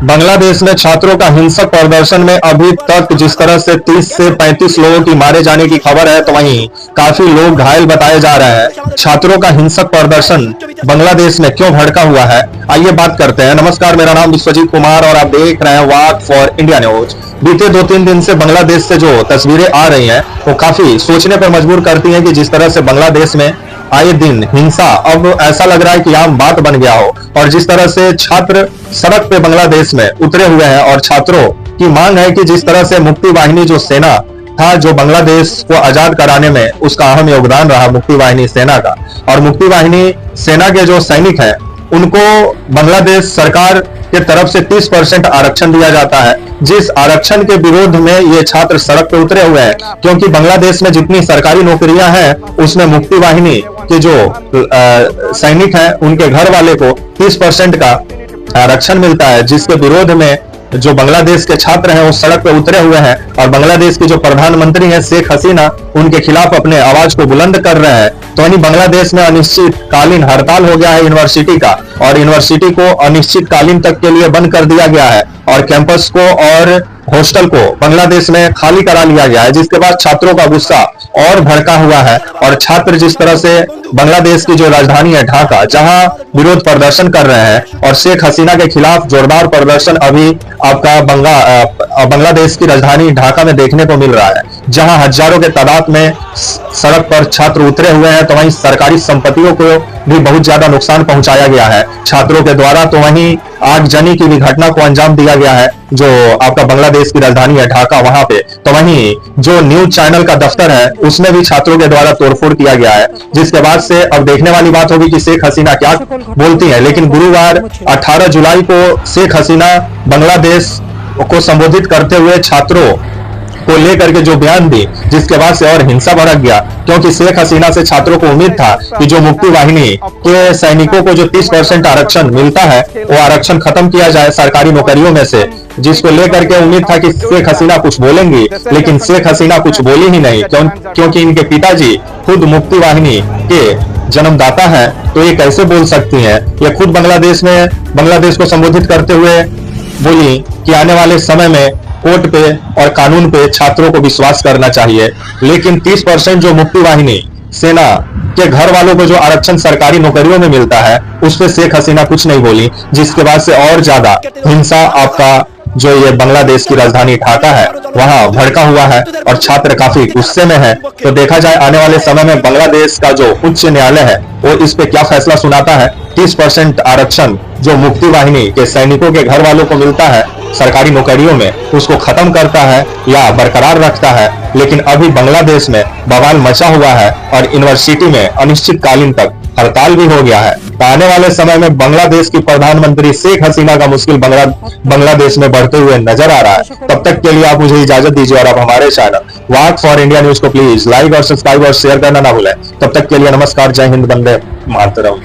बांग्लादेश में छात्रों का हिंसक प्रदर्शन में अभी तक जिस तरह से 30 से 35 लोगों की मारे जाने की खबर है, तो वहीं काफी लोग घायल बताए जा रहे हैं। छात्रों का हिंसक प्रदर्शन बांग्लादेश में क्यों भड़का हुआ है, आइए बात करते हैं। नमस्कार, मेरा नाम विश्वजीत कुमार और आप देख रहे हैं वाक फॉर इंडिया न्यूज। बीते 2-3 दिन से बांग्लादेश से जो तस्वीरें आ रही हैं वो काफी सोचने पर मजबूर करती हैं कि जिस तरह से बांग्लादेश में आए दिन हिंसा अब ऐसा लग रहा है कि आम बात बन गया हो, और जिस तरह से छात्र सड़क पे बांग्लादेश में उतरे हुए हैं और छात्रों की मांग है कि जिस तरह से मुक्ति वाहिनी जो सेना था, जो बांग्लादेश को आजाद कराने में उसका अहम योगदान रहा मुक्ति वाहिनी सेना का, और मुक्ति वाहिनी सेना के जो सैनिक हैं उनको बांग्लादेश सरकार के तरफ से 30% आरक्षण दिया जाता है, जिस आरक्षण के विरोध में ये छात्र सड़क पे उतरे हुए हैं। क्योंकि बांग्लादेश में जितनी सरकारी नौकरियां हैं उसमें मुक्ति वाहिनी के जो सैनिक हैं उनके घर वाले को 30% का आरक्षण मिलता है, जिसके विरोध में जो बांग्लादेश के छात्र हैं वो सड़क पे उतरे हुए हैं। और बांग्लादेश की जो प्रधानमंत्री हैं शेख हसीना, उनके खिलाफ अपने आवाज को बुलंद कर रहे हैं। तो वहीं बांग्लादेश में अनिश्चितकालीन हड़ताल हो गया है यूनिवर्सिटी का, और यूनिवर्सिटी को अनिश्चितकालीन तक के लिए बंद कर दिया गया है, और कैंपस को और हॉस्टल को बांग्लादेश में खाली करा लिया गया है, जिसके बाद छात्रों का गुस्सा और भड़का हुआ है। और छात्र जिस तरह से बांग्लादेश की जो राजधानी है ढाका, जहां विरोध प्रदर्शन कर रहे हैं, और शेख हसीना के खिलाफ जोरदार प्रदर्शन अभी आपका बांग्लादेश की राजधानी ढाका में देखने को मिल रहा है, जहां हजारों के तादाद में सड़क पर छात्र उतरे हुए हैं। तो वहीं सरकारी संपत्तियों को भी बहुत ज्यादा नुकसान पहुंचाया गया है छात्रों के द्वारा। तो वहीं आगजनी की भी घटना को अंजाम दिया गया है जो आपका बांग्लादेश की राजधानी है ढाका, वहां पे। तो वहीं जो न्यूज चैनल का दफ्तर है उसमें भी छात्रों के द्वारा तोड़फोड़ किया गया है, जिसके बाद से अब देखने वाली बात होगी कि शेख हसीना क्या बोलती है। लेकिन गुरुवार 18 जुलाई को शेख हसीना बांग्लादेश को संबोधित करते हुए छात्रों को लेकर के जो बयान दी, जिसके बाद से और हिंसा भड़क गया। क्योंकि शेख हसीना से छात्रों को उम्मीद था कि जो मुक्ति वाहिनी के सैनिकों को जो 30% आरक्षण मिलता है वो आरक्षण खत्म किया जाए सरकारी नौकरियों में से, जिसको लेकर के उम्मीद था कि शेख हसीना कुछ बोलेंगी। लेकिन शेख हसीना कुछ बोली ही नहीं, क्योंकि इनके पिताजी खुद मुक्ति वाहिनी के जन्मदाता हैं। तो ये कैसे बोल सकती हैं? ये खुद बांग्लादेश को संबोधित करते हुए बोली कि आने वाले समय में कोर्ट पे और कानून पे छात्रों को विश्वास करना चाहिए। लेकिन 30% जो मुक्ति वाहिनी सेना के घर वालों को जो आरक्षण सरकारी नौकरियों में मिलता है उस पे शेख हसीना कुछ नहीं बोली, जिसके बाद से और ज्यादा हिंसा आपका जो ये बांग्लादेश की राजधानी ढाका है वहां भड़का हुआ है, और छात्र काफी गुस्से में है। तो देखा जाए आने वाले समय में बांग्लादेश का जो उच्च न्यायालय है वो इस पे क्या फैसला सुनाता है। 30% आरक्षण जो मुक्ति वाहिनी के सैनिकों के घर वालों को मिलता है सरकारी नौकरियों में, उसको खत्म करता है या बरकरार रखता है। लेकिन अभी बांग्लादेश में बवाल मचा हुआ है और यूनिवर्सिटी में अनिश्चितकालीन तक हड़ताल भी हो गया है। तो आने वाले समय में बांग्लादेश की प्रधानमंत्री शेख हसीना का मुश्किल बांग्लादेश में बढ़ते हुए नजर आ रहा है। तब तक के लिए आप मुझे इजाजत दीजिए, और आप हमारे channel walk for India news को प्लीज लाइक और सब्सक्राइब और शेयर करना ना भूलें। तब तक के लिए नमस्कार, जय हिंद, वंदे मातरम।